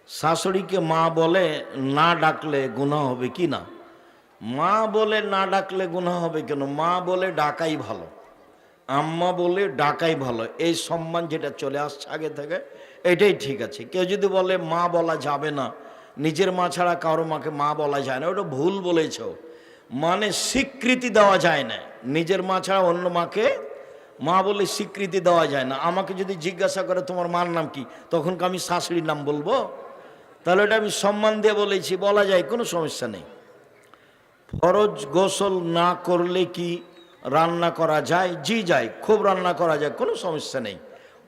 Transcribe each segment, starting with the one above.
শাশুড়িকে মা বলে না ডাকলে গুনাহ হবে কি না? মা বলে না ডাকলে গুনাহ হবে কেন? মা বলে ডাকাই ভালো, আম্মা বলে ডাকাই ভালো। এই সম্মান যেটা চলে আসছে আগে থেকে, এটাই ঠিক আছে। কেউ যদি বলে মা বলা যাবে না, নিজের মা ছাড়া কারো মাকে মা বলা যায় না, ওটা ভুল বলেছ। মানে স্বীকৃতি দেওয়া যায় না, নিজের মা ছাড়া অন্য মাকে মা বলে স্বীকৃতি দেওয়া যায় না। আমাকে যদি জিজ্ঞাসা করে তোমার মার নাম কি, তখন কি আমি শাশুড়ির নাম বলবো? তাহলে এটা আমি সম্মান দিয়ে বলেছি, বলা যায়, কোনো সমস্যা নেই। ফরজ গোসল না করলে কি রান্না করা যায়? জি যায়, খুব রান্না করা যায়, কোনো সমস্যা নেই।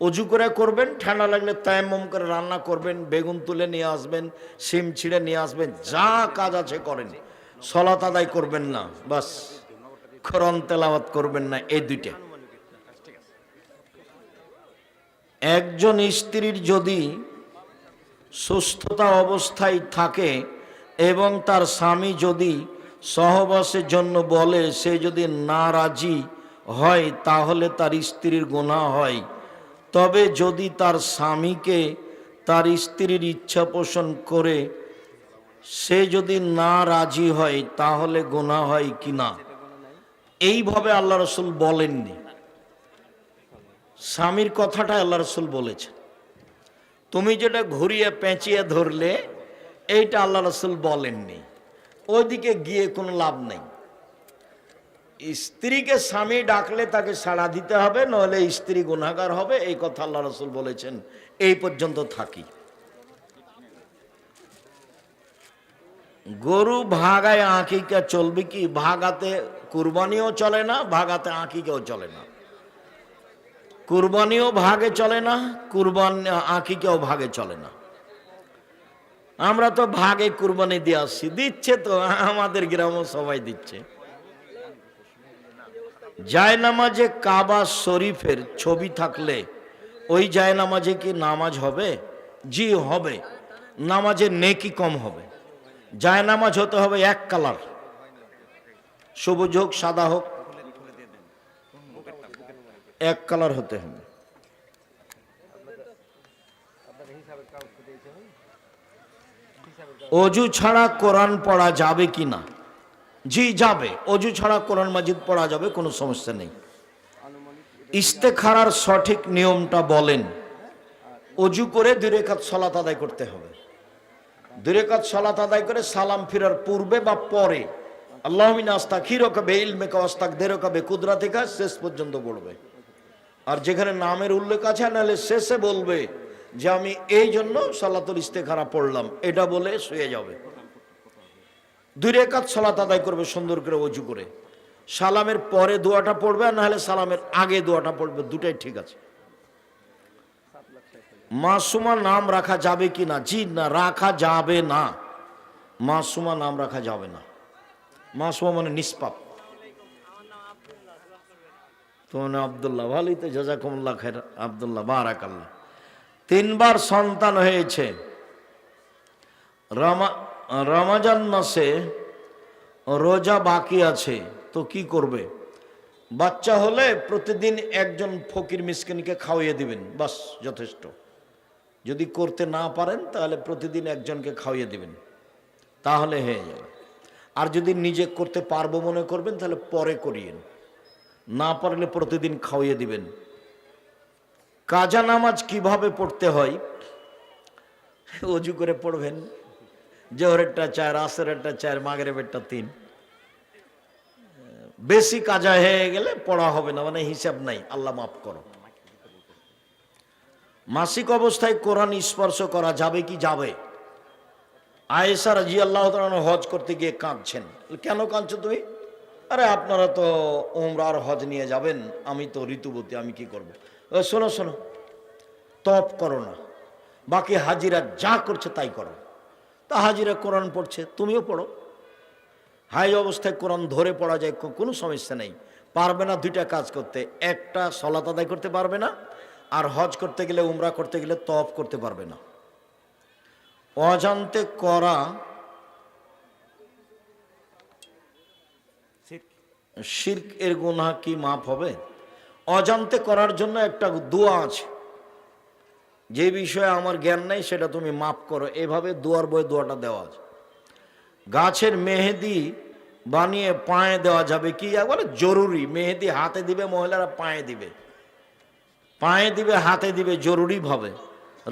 অজু করে করবেন, ঠান্ডা লাগলে তায়াম্মুম করে রান্না করবেন, বেগুন তুলে নিয়ে আসবেন, শিম ছিঁড়ে নিয়ে আসবেন, যা কাজ আছে করেন। সলাত আদায় করবেন না, বাস। কোরআন তেলাওয়াত করবেন না, এই দুইটা। একজন স্ত্রীর যদি সুস্থতা অবস্থায় থাকে এবং তার স্বামী যদি সহবাসের জন্য বলে, সে যদি না রাজি হয় তাহলে তার স্ত্রীর গুনাহ হয়। তবে যদি তার স্বামীকে তার স্ত্রীর ইচ্ছা পোষণ করে সে যদি না রাজি হয় তাহলে গুনাহ হয় কি না? এইভাবে আল্লাহ রসুল বলেননি, স্বামীর কথাটা আল্লাহ রসুল বলেছেন। তুমি যেটা ঘুরিয়ে পেঁচিয়ে ধরলে, এইটা আল্লাহ রসুল বলেননি। ওইদিকে গিয়ে কোনো লাভ নেই। স্ত্রীকে স্বামী ডাকলে তাকে সাড়া দিতে হবে, নইলে স্ত্রী গুনাহগার হবে, এই কথা আল্লাহ রসুল বলেছেন। এই পর্যন্ত থাকি। গরু ভাগায় আঁকিকা চলবে কি? ভাগাতে কুরবানিও চলে না, ভাগাতে আঁকিকাও চলে না। কুরবানিও ভাগে চলে না, আঁকিকাও ভাগে চলে না। আমরা তো ভাগে কুরবানি দিয়ে আসছি, দিচ্ছে তো, আমাদের গ্রামও সবাই দিচ্ছে। জায়নামাজে কাবা শরীফের ছবি থাকলে ওই জায়নামাজে কি নামাজ হবে? জি হবে, নামাজের নেকি কম হবে। জায়নামাজ হতে হবে এক কালার, সবুজ হোক সাদা হোক, এক কালার হতে হবে। অজু ছাড়া কোরআন পড়া যাবে কি না? জি যাবে, অজু ছাড়া কোরআন মাজিদ পড়া যাবে, কোনো সমস্যা নেই। ইস্তেখারার সঠিক নিয়মটা বলেন। অজু করে 2 রাকাত সালাত আদায় করতে হবে। 2 রাকাত সালাত আদায় করে সালাম ফিরার পূর্বে বা পরে আল্লাহুম্মা আস্তাগফিরুকা বিইলমিকা ওয়াস্তাগদিরুকা বিকুদরাতিকা শেষ পর্যন্ত পড়বে। আর যেখানে নামের উল্লেখ আছে, নাহলে শেষে বলবে যে আমি এই জন্য সালাতুল ইস্তেখারা পড়লাম, এটা বলে শুয়ে যাবে। 2 রাকাত সালাত আদায় করবে সুন্দর করে অজু করে। সালামের পরে দোয়াটা পড়বে, আর নাহলে সালামের আগে দোয়াটা পড়বে, দুটাই ঠিক আছে। মাসুমা নাম রাখা যাবে কি না? জি না, রাখা যাবে না। মাসুমা নাম রাখা যাবে না। মাসুমা মানে নিষ্পাপ। তোমার আব্দুল্লাহ, ভালোই তো, জাযাকুমুল্লাহ খাইর। আব্দুল্লাহ, বারাকাল্লাহ। 3 বার সন্তান হয়েছে। রমজান মাসে রোজা বাকি আছে, তো কি করবে? বাচ্চা হলে প্রতিদিন একজন ফকির মিসকিনকে খাওয়িয়ে দিবেন, বাস যথেষ্ট। যদি করতে না পারেন তাহলে প্রতিদিন একজনকে খাওয়িয়ে দিবেন, তাহলে হয়ে যাবে। আর যদি নিজে করতে পারবো মনে করবেন তাহলে পরে করিয়েন, না পারলে প্রতিদিন খাওয়িয়ে দিবেন। কাজা নামাজ কিভাবে পড়তে হয়? অজু করে পড়বেন। জোহরেরটা 4, আসরেরটা 4, মাগরিবেরটা 3। বেশি কাজা হয়ে গেলে পড়া হবে না, মানে হিসাব নাই, আল্লাহ মাফ করো। মাসিক অবস্থায় কোরআন স্পর্শ করা যাবে কি? যাবে। আয়েশা রাদিয়াল্লাহু তাআলা হজ করতে গিয়ে কাঁদছেন। কেন কাঁদছো তুমি? আরে আপনারা তো উমরা আর হজ নিয়ে যাবেন, আমি তো ঋতুবতী, আমি কি করব? শোনো শোনো, তপ করো না, বাকি হাজিরা যা করছে তাই করো। তা হাজিরা কোরআন পড়ছে, তুমিও পড়ো। হাই অবস্থায় কোরআন ধরে পড়া যায়, কোনো সমস্যা নেই। পারবে না 2টা কাজ করতে, একটা সালাত আদায় করতে পারবে না, আর হজ করতে গেলে, উমরা করতে গেলে তওয়াফ করতে পারবে না। অজান্তে করা শিরক এর গুনাহ কি মাফ হবে? অজান্তে করার জন্য একটা দোয়া আছে, যে বিষয়ে আমার জ্ঞান নেই সেটা তুমি মাফ করো, এভাবে দুয়ার বই দোয়াটা দেওয়া আছে। গাছের মেহেদি বানিয়ে পায়ে দেওয়া যাবে কি? একবারে জরুরি। মেহেদি হাতে দিবে মহিলারা, পায়ে দিবে, পায়ে দিবে, হাতে দিবে, জরুরি ভাবে।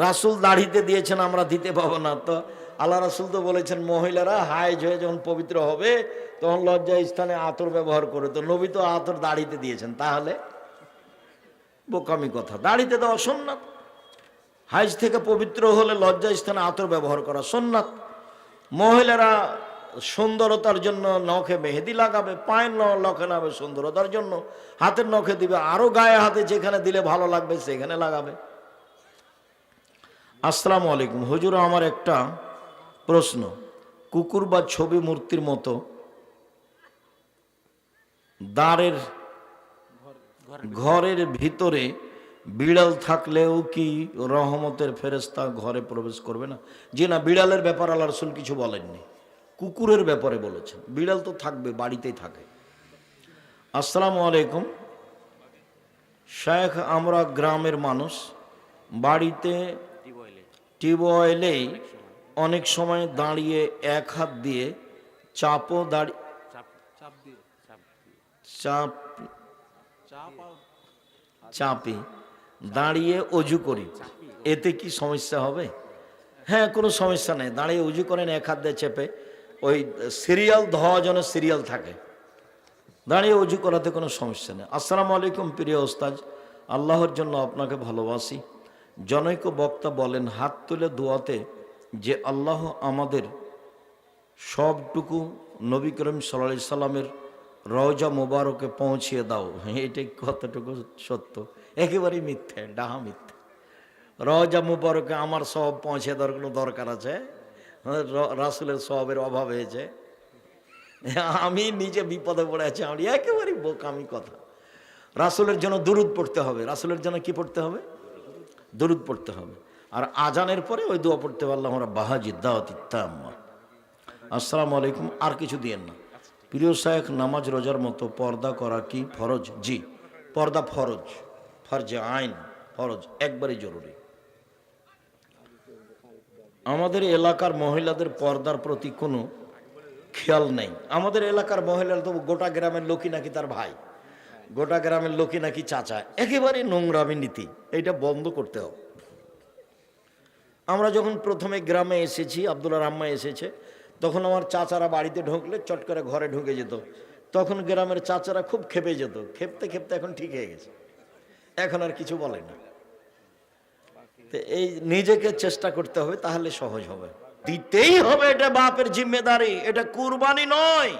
রাসূল দাড়িতে দিয়েছেন, আমরা দিতে পাবো না তো? আল্লাহ রাসূল তো বলেছেন মহিলারা হায়েজ হয়ে যখন পবিত্র হবে তখন লজ্জা স্থানে আতর ব্যবহার করে। তো নবী তো আতর দাড়িতে দিয়েছেন, তাহলে বোকামি কথা। দাড়িতে দেওয়া সুন্নাত, হাইজ থেকে পবিত্র হলে লজ্জা স্থানে আতর ব্যবহার করা সুন্নাত। মহিলারা সুন্দরতার জন্য নখে মেহেদি লাগাবে, পায়ের নখে লাগাবে সুন্দরতার জন্য, হাতের নখে দিবে, আরো গায়ে হাতে যেখানে দিলে ভালো লাগবে সেখানে লাগাবে। আসসালামু আলাইকুম হুজুর, আমার একটা প্রশ্ন। কুকুর বা ছবি মূর্তির মতো দ্বারের ঘরের ভিতরে বিড়াল থাকলেও কি রহমতের ফেরেশতা ঘরে প্রবেশ করবে না? জি না, বিড়ালের ব্যাপার আল্লাহ রাসূল কিছু বলেননি, কুকুরের ব্যাপারে বলেছেন। বিড়াল তো থাকবে, বাড়িতেই থাকে। আসসালামু আলাইকুম শেখ, আমরা গ্রামের মানুষ, বাড়িতে টিউবওয়েলেই অনেক সময় দাঁড়িয়ে এক হাত দিয়ে চাপি দাঁড়িয়ে অজু করি, এতে কি সমস্যা হবে? হ্যাঁ, কোনো সমস্যা নেই। দাঁড়িয়ে উজু করেন এক হাত দিয়ে চেপে, ওই সিরিয়াল ধোয়া যেন সিরিয়াল থাকে, দাঁড়িয়ে উজু করাতে কোনো সমস্যা নেই। আসসালামু আলাইকুম প্রিয় ওস্তাদ, আল্লাহর জন্য আপনাকে ভালোবাসি। জনৈক বক্তা বলেন হাত তুলে দোয়াতে যে আল্লাহ আমাদের সবটুকু নবী করিম সাল্লাল্লাহু আলাইহি সাল্লামের রওজা মোবারকে পৌঁছিয়ে দাও। এটাই কতটুকু সত্য? একেবারেই মিথ্যে, ডাহা মিথ্যে। রওজা মোবারকে আমার সব পৌঁছে দেওয়ার কোনো দরকার আছে? রাসূলের সওয়াবের অভাব হয়েছে? আমি নিজে বিপদে পড়ে আছি, আমি একেবারেই বোকামি কথা। রাসূলের জন্য দুরূদ পড়তে হবে। রাসূলের জন্য কি পড়তে হবে? দুরূদ পড়তে হবে। আর আজানের পরে ওই দোয়া পড়তে হবে, আল্লাহুম্মা রাব্বা হাযিহিদ দাওয়াতিত তাম্মা। আসসালামু আলাইকুম। আর কিছু দিয়েন না। প্রিয় শায়েখ, নামাজ রোজার মতো পর্দা করা কি ফরজ? জি, পর্দা ফরজ, ফরজে আইন, ফরজ, একবারই জরুরি। আমাদের এলাকার মহিলাদের পর্দার প্রতি কোনো খেয়াল নেই। আমাদের এলাকার মহিলারা তো গোটা গ্রামের লোকই নাকি তার ভাই, গোটা গ্রামের লোকই নাকি চাচা, একেবারে নোংরামি নীতি। এইটা বন্ধ করতে হবে। আমরা যখন প্রথমে গ্রামে এসেছি, আব্দুল্লাহর আম্মা এসেছে, তখন আমার চাচারা বাড়িতে ঢুকলে চট করে ঘরে ঢুকে যেত। তখন গ্রামের চাচারা খুব খেপে যেত, খেপতে খেপতে এখন ঠিক হয়ে গেছে, এখন আর কিছু বলে না। তো এই নিজেকে চেষ্টা করতে হবে, তাহলে সহজ হবে। দিতেই হবে, এটা বাপের জিম্মেদারি, এটা কুরবানি নয়।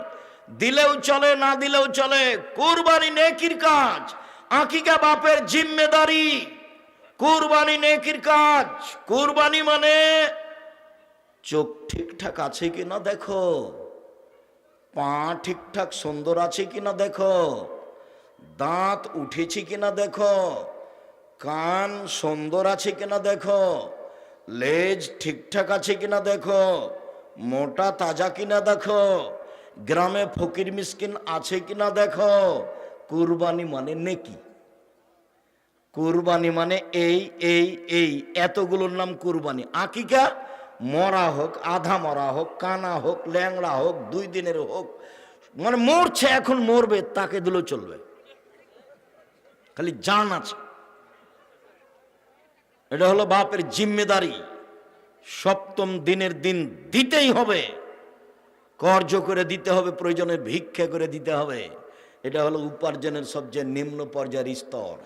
দিলেও চলে, না দিলেও চলে, কুরবানি নেকির কাজ। আকিকা বাপের জিম্মেদারি, কুরবানি নেকির কাজ। কুরবানি মানে চোখ ঠিকঠাক আছে কিনা দেখো, পা ঠিকঠাক সুন্দর আছে কিনা দেখো, দাঁত উঠেছে কিনা দেখো, কান সুন্দর আছে কিনা দেখো, লেজ ঠিকঠাক আছে কিনা দেখো, মোটা তাজা কিনা দেখো, গ্রামে ফকির মিসকিন আছে কিনা দেখো। কুরবানি মানে নেকি। কুরবানি মানে এই এই এই এতগুলোর নাম কুরবানি। আকিকা মরা হোক, আধা মরা হোক, কানা হোক, ল্যাংড়া হোক, 2 দিনের হোক, মানে মরছে এখন মরবে, তাকে দিলেও চলবে, খালি জান আছে। এটা হলো বাপের জিম্মেদারি। সপ্তম দিনের দিন দিতেই হবে, কর্জ করে দিতে হবে, প্রয়োজনে ভিক্ষা করে দিতে হবে। এটা হলো উপার্জনের সবচেয়ে নিম্ন পর্যায়ের স্তর,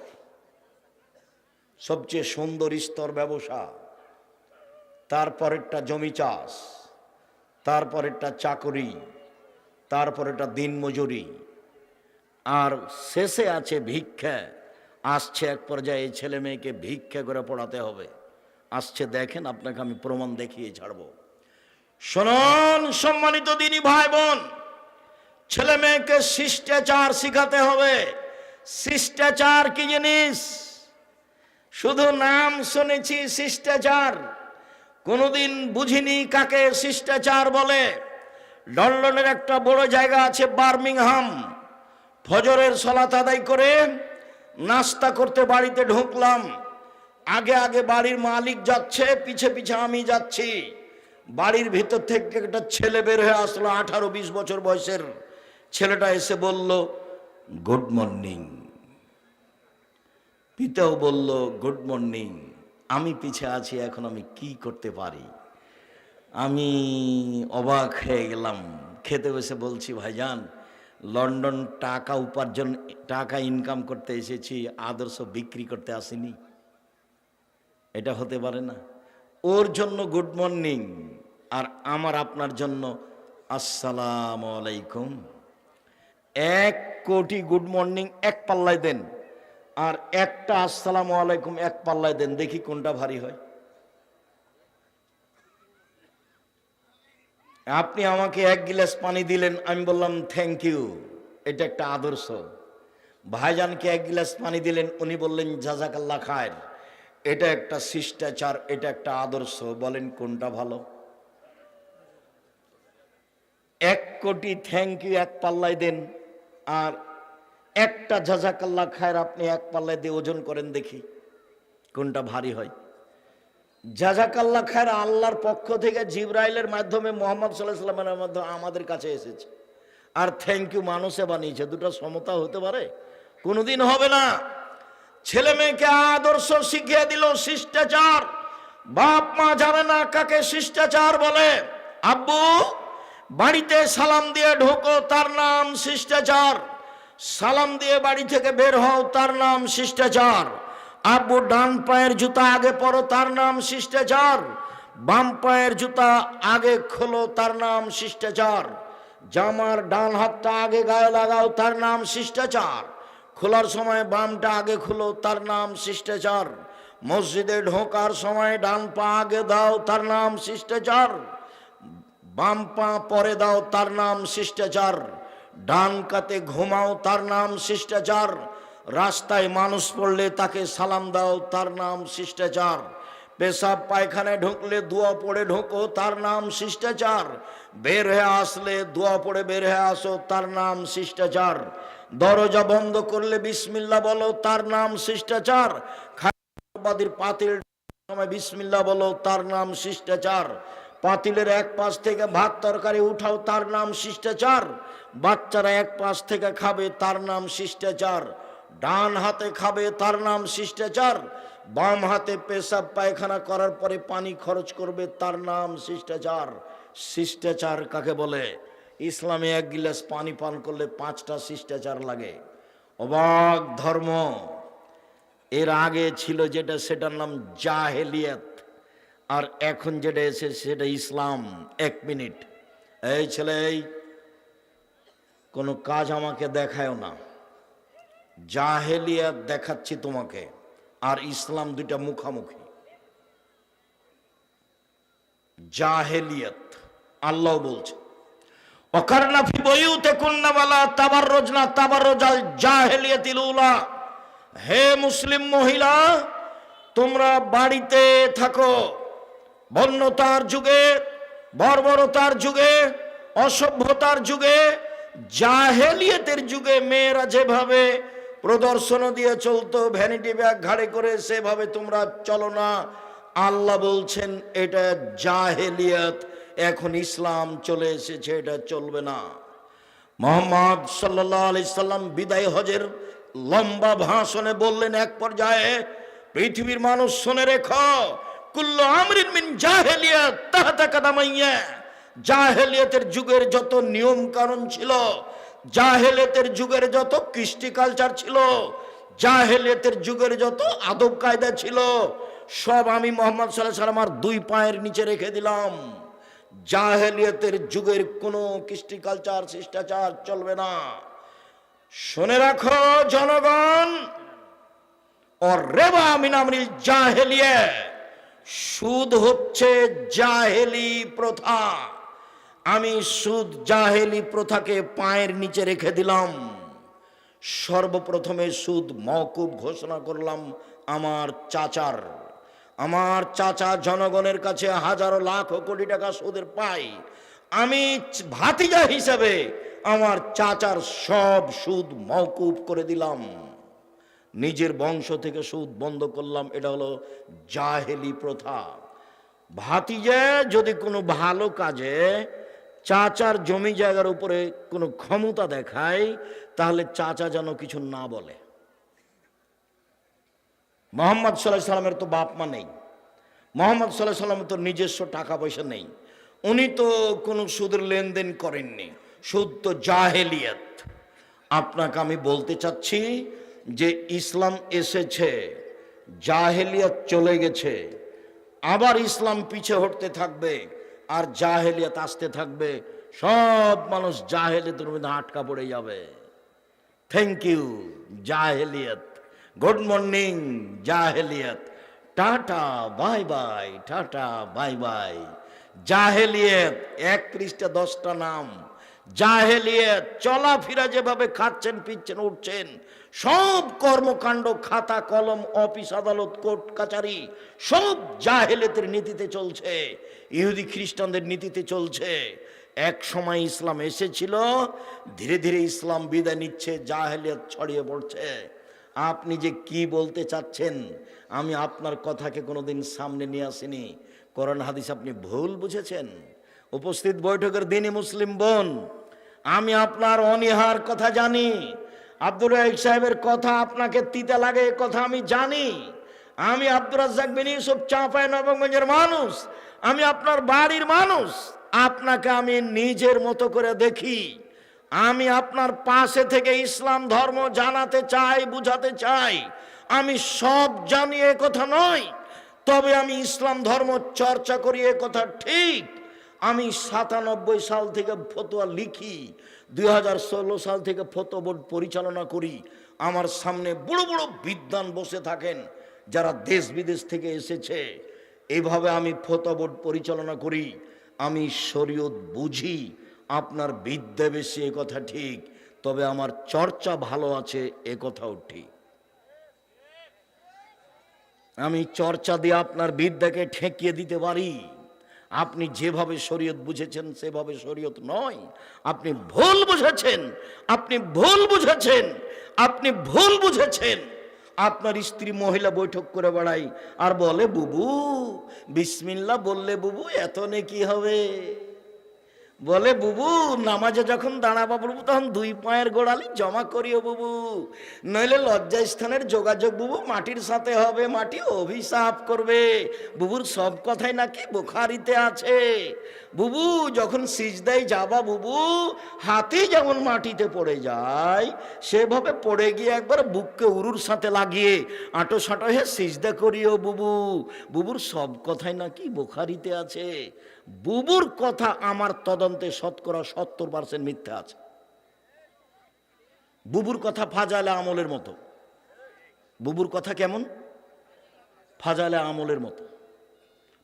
সবচেয়ে সুন্দর স্তর ব্যবসা। তারপরেরটা জমি চাষ, তারপরেরটা চাকরি, তারপরেরটা দিনমজুরি, আর শেষে আছে ভিক্ষা। আসছে এক পর্যায়ে এই ছেলে মেয়েকে ভিক্ষা করে পড়াতে হবে। আসছে, দেখেন, আপনাকে আমি প্রমাণ দেখিয়ে ছাড়ব। শুনুন সম্মানিত দিনী ভাই বোন, ছেলে মেয়েকে শিষ্টাচার শিখাতে হবে। শিষ্টাচার কি জিনিস? শুধু নাম শুনেছি শিষ্টাচার, কোনোদিন বুঝিনি কাকে শিষ্টাচার বলে। লন্ডনের একটা বড় জায়গা আছে বার্মিংহাম। ফজরের সালাত আদায় করে নাস্তা করতে বাড়িতে ঢুকলাম, আগে আগে বাড়ির মালিক যাচ্ছে, পিছে পিছে আমি যাচ্ছি। বাড়ির ভিতর থেকে একটা ছেলে বের হয়ে আসলো, 18-20 বছর বয়সের ছেলেটা এসে বলল গুড মর্নিং। পিতাও বলল গুড মর্নিং। আমি পিছে আছি, এখন আমি কি করতে পারি? আমি অবাক হয়ে গেলাম। খেতে বসে বলছি, ভাইজান লন্ডন টাকা ইনকাম করতে এসেছি, আদর্শ বিক্রি করতে আসিনি। এটা হতে পারে না। ওর জন্য গুড মর্নিং আর আমার আপনার জন্য আসসালামু আলাইকুম। 1 কোটি গুড মর্নিং এক পাল্লায় দেন, আর একটা আসসালামু আলাইকুম এক পাল্লায় দেন, দেখি কোনটা ভারী হয়। আপনি আমাকে 1 গ্লাস পানি দিলেন, আমি বললাম থ্যাংক ইউ, এটা একটা আদর্শ। ভাইজানকে 1 গ্লাস পানি দিলেন, উনি বললেন জাযাকাল্লাহ খায়ের, এটা একটা শিষ্টাচার, এটা একটা আদর্শ। বলেন কোনটা ভালো? 1 কোটি থ্যাংক ইউ এক পাল্লায় দেন, আর একটা জাযাকাল্লাহ খায়ের আপনি এক পাল্লায় দিয়ে ওজন করেন, দেখি কোনটা ভারী হয়। জাযাকাল্লাহ খায়ের আল্লাহর পক্ষ থেকে জিবরাইলের মাধ্যমে মুহাম্মদ সাল্লাল্লাহু আলাইহি ওয়াসাল্লামের মাধ্যমে আমাদের কাছে এসেছে, আর থ্যাংক ইউ মানুষে বানিয়েছে। দুটো সমতা হতে পারে? কোনোদিন হবে না। ছেলে মেয়েকে আদর্শ শিখিয়ে দিল, শিষ্টাচার। বাপ মা জানে না কাকে শিষ্টাচার বলে। আব্বু বাড়িতে সালাম দিয়ে ঢোকো, তার নাম শিষ্টাচার। সালাম দিয়ে বাড়ি থেকে বের হও, তার নাম শিষ্টাচার। আব্বু ডান পায়ের জুতা আগে পরো, তার নাম শিষ্টাচার। বাম পায়ের জুতা আগে খোলো, তার নাম শিষ্টাচার। জামার ডান হাতটা আগে গায়ে লাগাও, তার নাম শিষ্টাচার। খোলার সময় বামটা আগে খুলো, তার নাম শিষ্টাচার। মসজিদে ঢোকার সময় ডান পা আগে দাও, তার নাম শিষ্টাচার। বাম পা পরে দাও, তার নাম শিষ্টাচার। ডান কাতে ঘুমাও, তার নাম শিষ্টাচার। রাস্তায় মানুষ পড়লে তাকে সালাম দাও, তার নাম শিষ্টাচার। পেশাব পায়খানায় ঢুকলে দোয়া পড়ে ঢোকো, তার নাম শিষ্টাচার। বের হয়ে আসলে দোয়া পড়ে বের হয়ে আসো, তার নাম শিষ্টাচার। দরজা বন্ধ করলে বিসমিল্লাহ বলো, তার নাম শিষ্টাচার। খাবারের পাতিল সময় বিসমিল্লাহ বলো, তার নাম শিষ্টাচার। পাতিলের এক পাশ থেকে ভাত তরকারি উঠাও, তার নাম শিষ্টাচার। বাচ্চারা এক পাশ থেকে খাবে, তার নাম শিষ্টাচার। ডান হাতে খাবে, তার নাম শিষ্টাচার। বাম হাতে পেশাব পায়খানা করার পরে পানি খরচ করবে, তার নাম শিষ্টাচার। শিষ্টাচার কাকে বলে? ইসলামে 1 গিলাস পানি পান করলে 5টা শিষ্টাচার লাগে। অবাক ধর্ম। এর আগে ছিল যেটা, সেটার নাম জাহেলিয়াত, আর এখন যেটা এসে সেটা ইসলাম। 1 মিনিট, এই ছেলে, কোনো কাজ আমাকে দেখায়ও না। জাহেলিয়াত দেখাচ্ছি তোমাকে, আর ইসলাম দুইটা মুখামুখি। জাহেলিয়াত আল্লাহ বলছে ওয়াকারনা ফি বুয়ুতিকুন্না ওয়ালা তাবাররুজনা তাবাররুজাল জাহেলিয়াতিল উলা। হে মুসলিম মহিলা, তোমরা বাড়িতে থাকো। বন্যতার যুগে, বর্বরতার যুগে, অসভ্যতার যুগে, জাহেলিয়াতের যুগে মেয়েরা যেভাবে প্রদর্শন দিয়ে চলতো, ভ্যানিটি ব্যাগ ঘাড়ে করে, সেভাবে তোমরা চলো না। আল্লাহ বলছেন এটা জাহেলিয়াত। এখন ইসলাম চলে এসেছে, এটা চলবে না। মুহাম্মদ সাল্লাল্লাহু আলাইহি সাল্লাম বিদায় হজের লম্বা ভাষণে বললেন এক পর্যায়ে, পৃথিবীর মানুষ শুনে রেখো, কুল্লু আমরিন মিন জাহেলিয়াত তাহতা কাদামাইয়া। জাহেলিয়াতের যুগের যত নিয়ম কানুন ছিল, জাহেলিয়াতের যুগের যত কৃষ্টি কালচার ছিল, জাহেলিয়াতের যুগের যত আদব কায়দা ছিল, সব আমি মুহাম্মদ সাল্লাল্লাহু আলাইহি ওয়াসাল্লাম 2 পায়ের নিচে রেখে দিলাম। জাহেলিয়াতের যুগের কোনো কৃষ্টি কালচার, শিষ্টাচার চলবে না। শুনে রাখো জনগণ, और रेबा मिन আমরিল জাহেলিয়া, সুদ হচ্ছে জাহেলি প্রথা। আমি সুদ জাহেলি প্রথাকে পায়ের নিচে রেখে দিলাম। সর্বপ্রথমে সুদ মওকুফ ঘোষণা করলাম আমার চাচার। আমার চাচা জনগণের কাছে হাজারো লাখ কোটি টাকা সুদের পায়। আমি ভাতিজা হিসাবে আমার চাচার সব সুদ মওকুফ করে দিলাম। নিজের বংশ থেকে সুদ বন্ধ করলাম, এটা হলো জাহেলি প্রথা। ভাতিজা যদি কোনো ভালো কাজে চাচার জমি জায়গার উপরে কোনো ক্ষমতা দেখায়, তাহলে চাচা যেন কিছু না বলে। মোহাম্মদ সাল্লাল্লাহু আলাইহি সাল্লামের তো বাপ মা নেই, মোহাম্মদ সাল্লাল্লাহু আলাইহি সাল্লামের তো নিজস্ব টাকা পয়সা নেই, উনি তো কোনো সুদের লেনদেন করেননি, সুদ তো জাহেলিয়াত। আপনাকে আমি বলতে চাচ্ছি যে ইসলাম এসেছে, জাহেলিয়াত চলে গেছে, আবার ইসলাম পিছে হটতে থাকবে আর জাহেলিয়াত আসতে থাকবে, সব মানুষ জাহেলিয়াতের মধ্যে আটকা পড়ে যাবে। থ্যাংক ইউ জাহেলিয়াত, গুড মর্নিং জাহেলিয়াত, tata bye bye, tata bye bye. জাহেলিয়াত 1 পৃষ্ঠা 10টা নাম। জাহেলিয়াত চলাফেরা যেভাবে খাচ্ছেন পিচ্ছেন উঠছেন, সব কর্মকাণ্ড খাতা কলম অফিস আদালত কোর্ট কাচারি সব জাহেলিয়াতের নীতিতে চলছে, ইহুদি খ্রিস্টানদের নীতিতে চলছে। এক সময় ইসলাম এসেছিল, ধীরে ধীরে ইসলাম বিদায় নিচ্ছে, জাহেলিয়াত ছড়িয়ে পড়ছে। আপনি যে কি বলতে চাচ্ছেন, আমি আপনার কথাকে কোনোদিন সামনে নিয়ে আসিনি। কোরআন হাদিস আপনি ভুল বুঝেছেন। উপস্থিত বৈঠকের দিনই মুসলিম বোন, আমি আপনার অনীহার কথা জানি, আব্দুর রাজ্জাক সাহেবের কথা আপনাকে তিতা লাগে এ কথা আমি জানি। আমি আব্দুর রাজ্জাক বিন ইউসুফ চাঁপাইনবাবগঞ্জের মানুষ, আমি আপনার বাড়ির মানুষ, আপনাকে আমি নিজের মতো করে দেখি। আমি আপনার পাশে থেকে ইসলাম ধর্ম জানাতে চাই, বুঝাতে চাই। আমি সব জানি এ কথা নয়, তবে আমি ইসলাম ধর্ম চর্চা করি এ কথা ঠিক। আমি 97 সাল থেকে ফতোয়া লিখি, 2016 সাল থেকে ফতোয়া বোর্ড পরিচালনা করি। আমার সামনে বড় বড় বিদ্বান বসে থাকেন যারা দেশ বিদেশ থেকে এসেছে। এইভাবে আমি ফতোয়া বোর্ড পরিচালনা করি, আমি শরীয়ত বুঝি। আপনার বিদ্যা বেশি এ কথা ঠিক, তবে আমার চর্চা ভালো আছে এ কথাও ঠিক। আমি চর্চা দিয়ে আপনার বিদ্যাকে ঠেকিয়ে দিতে পারি। আপনি যেভাবে শরীয়ত বুঝেছেন সেভাবে শরীয়ত নয়, আপনি ভুল বুঝেছেন, আপনি ভুল বুঝেছেন, আপনি ভুল বুঝেছেন। আপনার স্ত্রী মহিলা বৈঠক করে বেড়াই আর বলে, বুবু বিসমিল্লাহ বললে বুবু এত নেকি হবে। বলে, বুবু নামাজে যখন দাঁড়াবা বুবু তখন 2 পায়ের গোড়ালি জমা করিও বুবু, নইলে লজ্জা স্থানের যোগাযোগ বুবু মাটির সাথে হবে, মাটি অভিশাপ করবে। বুবুর সব কথাই নাকি বুখারীতে আছে। বুবু যখন সিজদায় যাবা বুবু, হাতি যেমন মাটিতে পড়ে যায় সেভাবে পড়ে গিয়ে একবার বুককে উরুর সাথে লাগিয়ে আঁটো সাঁটো হয়ে সিজদা করিও বুবু। বুবুর সব কথাই নাকি বুখারীতে আছে। বুবুর কথা আমার তদন্তে 70% মিথ্যা আছে। বুবুর কথা ফাজাইলে আমলের মতো। বুবুর কথা কেমন? ফাজাইলে আমলের মতো।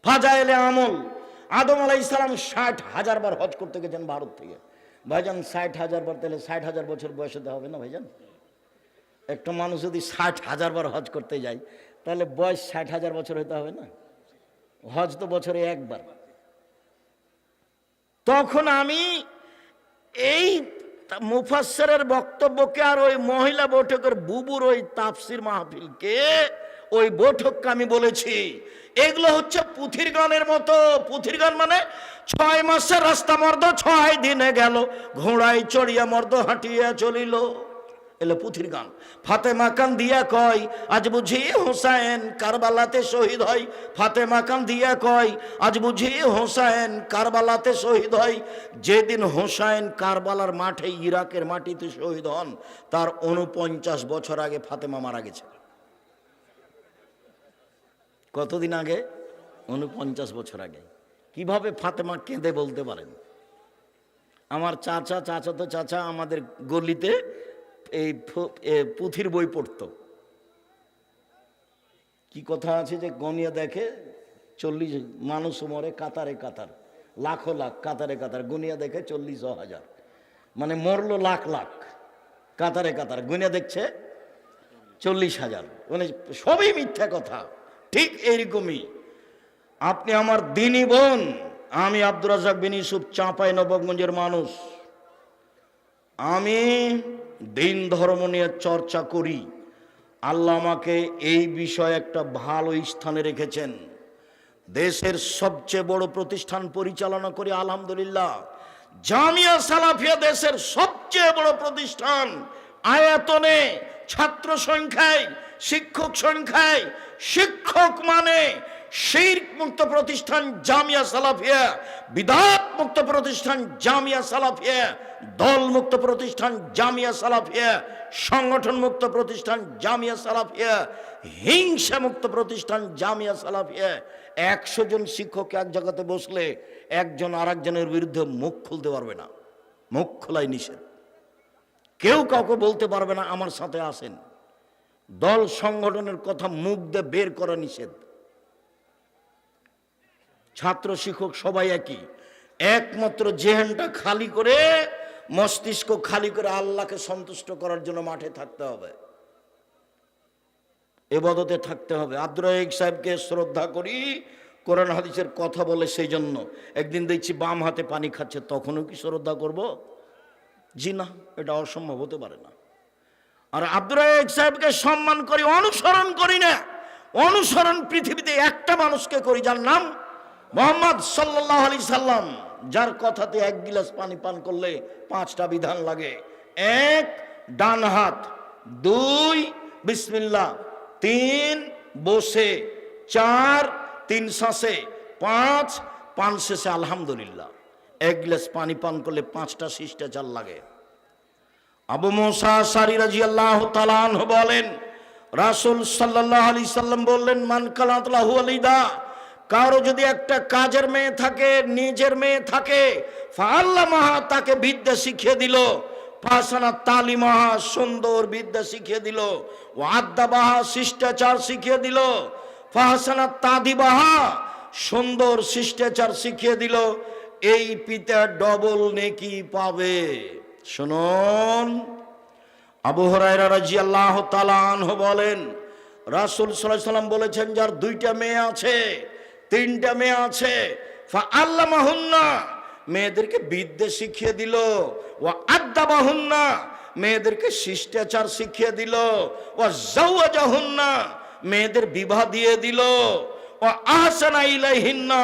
ফাজাইলে আমল। আদম আলাইহিস সালাম 60,000 বার হজ করতে গেছেন ভারত থেকে। ভাইজান 60,000 বার, তাহলে 60,000 বছর বয়সে দেওয়া হবে না ভাইজান? একটা মানুষ যদি 60,000 বার হজ করতে যায় তাহলে বয়স 60,000 বছর হতে হবে না? হজ তো বছরে একবার। তখন আমি এই মুফাসসিরের বক্তব্যকে আর ওই মহিলা বৈঠকের বুবুর ওই তাফসির মাহফিলকে, ওই বৈঠককে আমি বলেছি এগুলো হচ্ছে পুথির গানের মতো। পুথির গান মানে 6 মাসের রাস্তা মর্দ 6 দিনে গেল, ঘোড়ায় চড়িয়া মর্দ হাঁটিয়া চলিল, এলো পুথির গান। ফাতেমা কান দিয়া কয় আজ বুঝি হোসাইন কারবালাতে শহীদ হয়। ফাতেমা কান দিয়া কয় আজ বুঝি হোসাইন কারবালাতে শহীদ হয়। যেদিন হোসাইন কারবালার মাঠে ইরাকের মাটিতে শহীদ হন তার 49 বছর আগে ফাতেমা মারা গেছে। কতদিন আগে? 49 বছর আগে। কিভাবে ফাতেমা কেঁদে বলতে পারেন? আমার চাচাতো চাচা আমাদের গলিতে এই পুথির বই পড়তো। কি কথা আছে যে গনিয়া দেখে 40 মানুষ মরে কাতারে কাতার, লাখো লাখ কাতারে কাতার, গুনিয়া দেখে 40,000, মানে মরলো লাখ লাখ, কাতারে কাতার, গুনিয়া দেখছে 40,000, মানে সবই মিথ্যা কথা। ঠিক এইরকমই আপনি আমার দিনী বোন, আমি আব্দুর রাজ্জাক বিন ইউসুফ চাঁপাইনবাবগঞ্জের মানুষ, আমি দিন ধর্ম নিয়ে চর্চা করি। আল্লাহ আমাকে এই বিষয়ে একটা ভালো স্থানে রেখেছেন। দেশের সবচেয়ে বড় প্রতিষ্ঠান পরিচালনা করি আলহামদুলিল্লাহ। জামিয়া সালাফিয়া দেশের সবচেয়ে বড় প্রতিষ্ঠান, আয়তনে, ছাত্র সংখ্যায়, শিক্ষক সংখ্যায়। শিক্ষক মানে শিরক মুক্ত প্রতিষ্ঠান জামিয়া সালাফিয়া, বিদআত মুক্ত প্রতিষ্ঠান জামিয়া সালাফিয়া, দল মুক্ত প্রতিষ্ঠান জামিয়া সালাফিয়া, সংগঠন মুক্ত প্রতিষ্ঠান জামিয়া সালাফিয়া, হিংসা মুক্ত প্রতিষ্ঠান জামিয়া সালাফিয়া। 100 জন শিক্ষক এক জায়গাতে বসলে একজন আরেকজনের বিরুদ্ধে মুখ খুলতে পারবে না, মুখ খোলাই নিষেধ। কেউ কাউকে বলতে পারবে না আমার সাথে আসেন। দল সংগঠনের কথা মুখ দিয়ে বের করা নিষেধ। ছাত্র শিক্ষক সবাই একই, একমাত্র জেহেনটা খালি করে, মস্তিষ্ক খালি করে আল্লাহকে সন্তুষ্ট করার জন্য মাঠে থাকতে হবে, ইবাদতে থাকতে হবে। আব্দুর রাজ্জাক সাহেবকে শ্রদ্ধা করি, কোরআন হাদিসের কথা বলে, সেই জন্য। একদিন দেখছি বাম হাতে পানি খাচ্ছে, তখনও কি শ্রদ্ধা করব? জি না, এটা অসম্ভব হতে পারে না। আর আব্দুর রাজ্জাক সাহেবকে সম্মান করি, অনুসরণ করি না। অনুসরণ পৃথিবীতে একটা মানুষকে করি, যার নাম মুহাম্মদ সাল্লাল্লাহু আলাইহি সাল্লাম, যার কথাতে 1 গিলাস পানি পান করলে 5টা বিধান লাগে। 1 ডান হাত, 2 বিসমিল্লাহ, 3 বসে, 4 3 শ্বাসে, 5 পান শেষে আলহামদুলিল্লাহ। 1 গিলাস পানি পান করলে 5টা শিষ্টাচার লাগে। আবু মুসা আশআরী রাদিয়াল্লাহু তাআলা আনহু বলেন, রাসূল সাল্লাল্লাহু আলাইহি সাল্লাম বললেন, মান কানাত লাহু ওয়ালিদা, কারো যদি একটা কাজের মেয়ে থাকে, নিজের মেয়ে থাকে, ফাআল্লামাহা, তাকে বিদ্যা শিখিয়ে দিল, ফাসানা তালিমাহা, সুন্দর বিদ্যা শিখিয়ে দিল, ওয়াদ্দাবাহা, শিষ্টাচার শিখিয়ে দিল, ফাসানা তাদিবাহা, সুন্দর শিষ্টাচার শিখিয়ে দিল, এই পিতা ডবল নেকি পাবে। শুনুন, আবু হুরায়রা রাদিয়াল্লাহু তাআলা আনহু বলেন, রাসূল সাল্লাল্লাহু আলাইহি সাল্লাম বলেছেন, যার 2টা মেয়ে আছে, 3টা মেয়ে আছে, ফাআল্লামাহুন্না, মেয়েদেরকে বিদ্যা শিখিয়ে দিল, ওয়া আদ্দাবাহুন্না, মেয়েদেরকে শিষ্টাচার শিখিয়ে দিল, ওয়া যাওয়াজাহুন্না, মেয়েদের বিবাহ দিয়ে দিল, ওয়া আহসানা ইলাইহিন্না,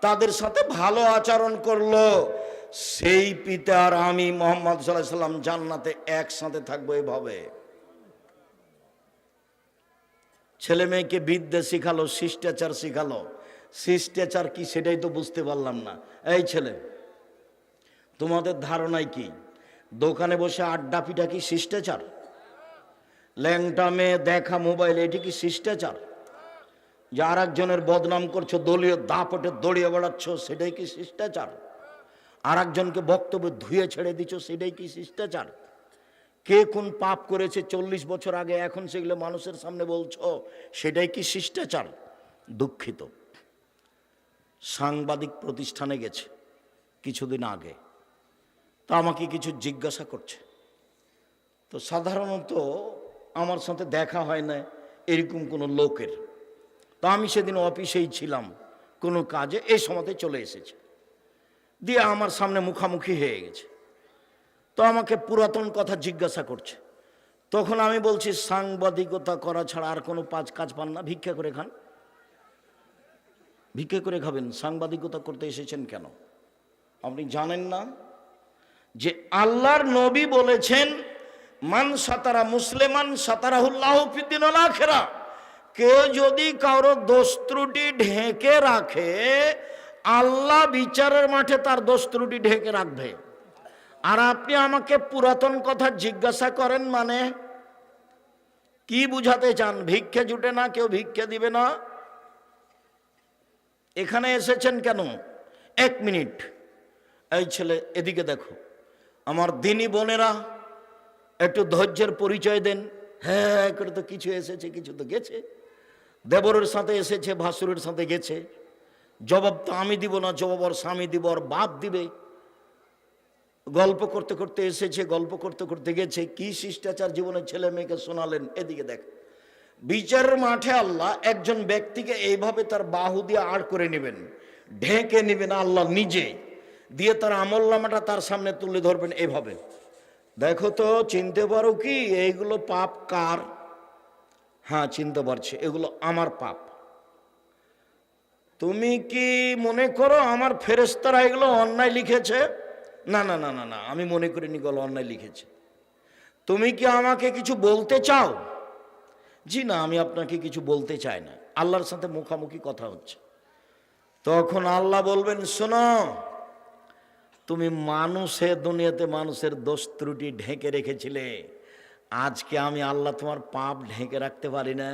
তাদের সাথে ভালো আচরণ করলো, সেই পিতার আমি মুহাম্মদ সাল্লাল্লাহু আলাইহি সাল্লাম জান্নাতে একসাথে থাকবো। এভাবে ছেলে মেয়েকে বিদ্যা শিখালো, শিষ্টাচার শিখালো। শিষ্টাচার কি সেটাই তো বুঝতে পারলাম না। এই ছেলে, তোমাদের ধারণায় কি দোকানে বসে আড্ডা পিটা কি শিষ্টাচার? ল্যাংটা মেয়ে দেখা মোবাইল, এটি কি শিষ্টাচার? যে আর একজনের বদনাম করছো, দলীয় দাপটে দড়িয়ে বেড়াচ্ছ, সেটাই কি শিষ্টাচার? আর একজনকে বক্তব্য ধুয়ে ছেড়ে দিচ্ছ, সেটাই কি শিষ্টাচার? কে কোন পাপ করেছে 40 বছর আগে, এখন সেগুলো মানুষের সামনে বলছো, সেটাই কি শিষ্টাচার? দুঃখিত। সাংবাদিক প্রতিষ্ঠানে গেছে কিছুদিন আগে, তো আমাকে কিছু জিজ্ঞাসা করছে। তো সাধারণত আমার সাথে দেখা হয় না এরকম কোনো লোকের। তো আমি সেদিন অফিসেই ছিলাম কোনো কাজে, এই সময়তে চলে এসেছে, দিয়ে আমার সামনে মুখামুখি হয়ে গেছে। তো আমাকে পুরাতন কথা জিজ্ঞাসা করছে। তখন আমি বলছি, সাংবাদিকতা করা ছাড়া আর কোনো কাজ পান না, ভিক্ষা করে খান। ভিক্ষা করে খাবেন, সাংবাদিকতা করতে এসেছেন কেন? আপনি জানেন না যে আল্লাহর নবী বলেছেন, মান সাতারা মুসলিমান সাতারাহুল্লাহু ফিদ্দিন ওয়াল আখিরা, কেউ যদি কারো দোষ ত্রুটি ঢেকে রাখে, আল্লাহ বিচারের মাঠে তার দোষ ত্রুটি ঢেকে রাখবে। আর আপনি আমাকে পুরাতন কথা জিজ্ঞাসা করেন, মানে কি বুঝাতে চান? ভিক্ষে জুটে না, কেউ ভিক্ষে দিবে না। এখানে এসেছেন কেন? 1 মিনিট, এই ছেলে এদিকে দেখো। আমার দিনী বোনেরা, একটু ধৈর্যের পরিচয় দেন। হ্যাঁ করে তো কিছু এসেছে, কিছু তো গেছে। দেবরের সাথে এসেছে, ভাসুরের সাথে গেছে। জবাব তো আমি দিব না, জবাব ওর স্বামী দিব, ওর বাপ দিবে। গল্প করতে করতে এসেছে, গল্প করতে করতে গেছে। কি শিষ্টাচার জীবনের ছেলে মেয়েকে শোনালেন। এদিকে দেখ, বিচারের মাঠে আল্লাহ একজন ব্যক্তিকে এইভাবে তার বাহু দিয়ে আড় করে নেবেন, ঢেকে নেবেন আল্লাহ নিজে, দিয়ে তার আমলনামাটা তার সামনে তুলে ধরবেন এইভাবে। দেখো তো, চিনতে পারো কি এইগুলো পাপ কার? হ্যাঁ চিনতে পারছি, এগুলো আমার পাপ। তুমি কি মনে করো আমার ফেরেশতারা এগুলো অন্যায় লিখেছে? না না না না না, আমি মনে করিনি এগুলো অন্যায় লিখেছে। তুমি কি আমাকে কিছু বলতে চাও? জি না, আমি আপনাকে কিছু বলতে চাই না। আল্লাহর সাথে মুখামুখি কথা হচ্ছে। তখন আল্লাহ বলবেন, শোনো, তুমি মানুষের দুনিয়াতে মানুষের দোষ ত্রুটি ঢেকে রেখেছিলে, আজকে আমি আল্লাহ তোমার পাপ ঢেকে রাখতে পারি না?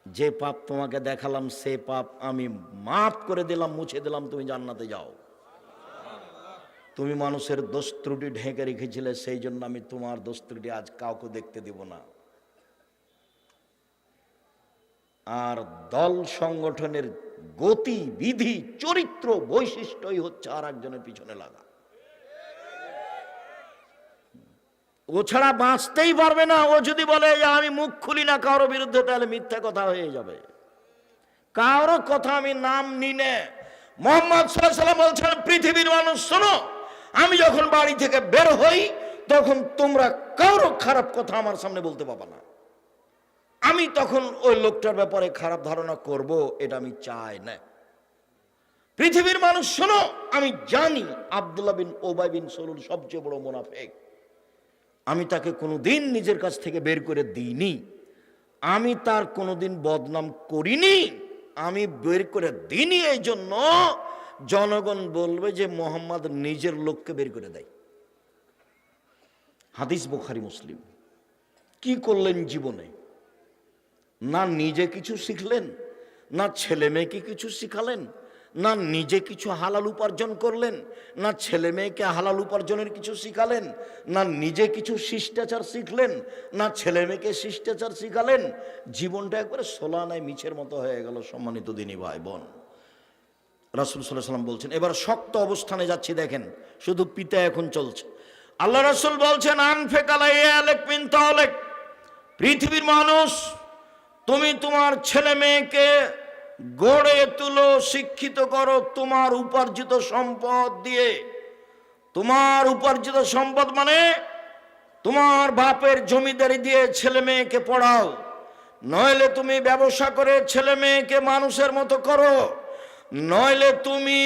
যে পাপ তোমাকে দেখালাম সে পাপ আমি মাফ করে দিলাম, মুছে দিলাম, তুমি জান্নাতে যাও। তুমি মানুষের দোষ ত্রুটি ঢেকে রেখেছিলে, সেই জন্য আমি তোমার দোষ ত্রুটি আজ কাউকে দেখতে দিব না। আর দল সংগঠনের গতি বিধি চরিত্র বৈশিষ্ট্যই হচ্ছে আর একজনের পিছনে লাগা। ও ছাড়া বাঁচতেই পারবে না। ও যদি বলে যে আমি মুখ খুলি না কারো বিরুদ্ধে, তাহলে মিথ্যা কথা হয়ে যাবে। কারো কথা আমি নাম নিনে, মোহাম্মদ সাল্লাল্লাহু আলাইহি ওয়াসাল্লাম বলছেন, পৃথিবীর মানুষ শোনো, আমি যখন বাড়ি থেকে বের হই তখন তোমরা কারো খারাপ কথা আমার সামনে বলতে পারবে না। আমি তখন ওই লোকটার ব্যাপারে খারাপ ধারণা করব, এটা আমি চাই না। পৃথিবীর মানুষ শোনো, আমি জানি আব্দুল্লাহ বিন উবাই বিন সলুল সবচেয়ে বড় মুনাফিক। আমি তাকে কোনোদিন নিজের কাছ থেকে বের করে দিইনি, আমি তার কোনোদিন বদনাম করিনি, আমি বের করে দিইনি। এই জন্য জনগণ বলবে যে মোহাম্মদ নিজের লোককে বের করে দেয়। হাদিস বুখারী মুসলিম। কি করলেন জীবনে? না নিজে কিছু শিখলেন, না ছেলে মেয়েকে কিছু শিখালেন, না নিজে কিছু হালাল উপার্জন করলেন, না ছেলে মেয়েকে হালাল উপার্জনের কিছু শিখালেন, না নিজে কিছু শিষ্টাচার শিখলেন, না ছেলে মেয়েকে শিষ্টাচার শিখালেন। জীবনটা একবারে সোলানায় মিছের মতো হয়ে গেল। সম্মানিত দিনী ভাই বোন, রাসূল সাল্লাল্লাহু আলাইহি ওয়াসাল্লাম বলছেন, এবার শক্ত অবস্থানে যাচ্ছি, দেখেন শুধু পিতা এখন চলছে। আল্লাহ রাসূল বলছেন, আনফিক আলাইক মিন তাওলিক, পৃথিবীর মানুষ, তুমি তোমার ছেলে মেয়েকে গড়ে তুলো, শিক্ষিত করো তোমার উপার্জিত সম্পদ দিয়ে। তোমার উপার্জিত সম্পদ মানে তোমার বাপের জমিদারি দিয়ে ছেলে মেয়েকে পড়াও, নইলে তুমি ব্যবসা করে ছেলে মেয়েকে মানুষের মতো করো, নইলে তুমি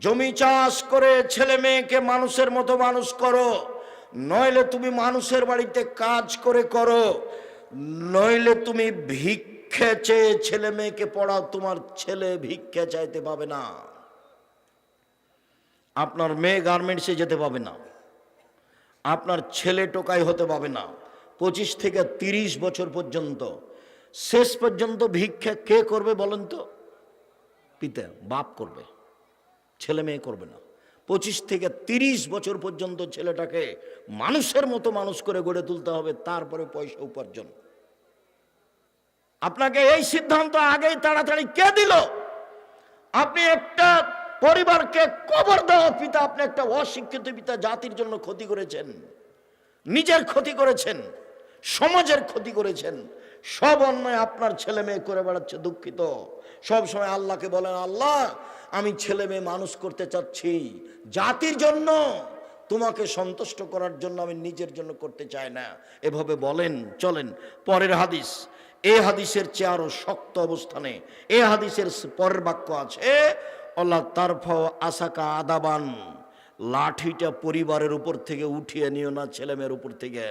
জমি চাষ করে ছেলে মেয়েকে মানুষের মতো মানুষ করো, নইলে তুমি মানুষের বাড়িতে কাজ করে করো, নইলে তুমি ভিক্ষে চেয়ে ছেলে মেয়েকে পড়াও। তোমার ছেলে ভিক্ষে চাইতে পাবে না, আপনার মেয়ে গার্মেন্টসে যেতে পাবে না, আপনার ছেলে টোকাই হতে পাবে না। 25 থেকে 30 বছর পর্যন্ত, শেষ পর্যন্ত ভিক্ষা কে করবে বলেন তো? পিতা, বাপ করবে, ছেলে মেয়ে করবে না। 25 থেকে 30 বছর পর্যন্ত ছেলেটাকে মানুষের মতো মানুষ করে গড়ে তুলতে হবে, তারপরে পয়সা উপার্জন। আপনাকে এই সিদ্ধান্ত আগেই তাড়াতাড়ি কে দিল? আপনি একটা পরিবারকে কবর দেওয়া পিতা, আপনি একটা অশিক্ষিত পিতা, জাতির জন্য ক্ষতি করেছেন, নিজের ক্ষতি করেছেন, সমাজের ক্ষতি করেছেন। সব অন্যায় আপনার ছেলে মেয়ে করে বেড়াচ্ছে। দুঃখিত, সব সময় আল্লাহকে বলেন, আল্লাহ আমি ছেলে মেয়ে মানুষ করতে চাচ্ছি জাতির জন্য, তোমাকে সন্তুষ্ট করার জন্য, আমি নিজের জন্য করতে চাই না। এভাবে বলেন, চলেন। পরের হাদিস, এই হাদিসের চেয়ে আরো শক্ত অবস্থানে এই হাদিসের পরের বাক্য আছে, আল্লাহ তারফা আসাকা আদাবান, লাঠিটা পরিবারের উপর থেকে উঠিয়ে নিও না ছেলে মেয়ের উপর থেকে।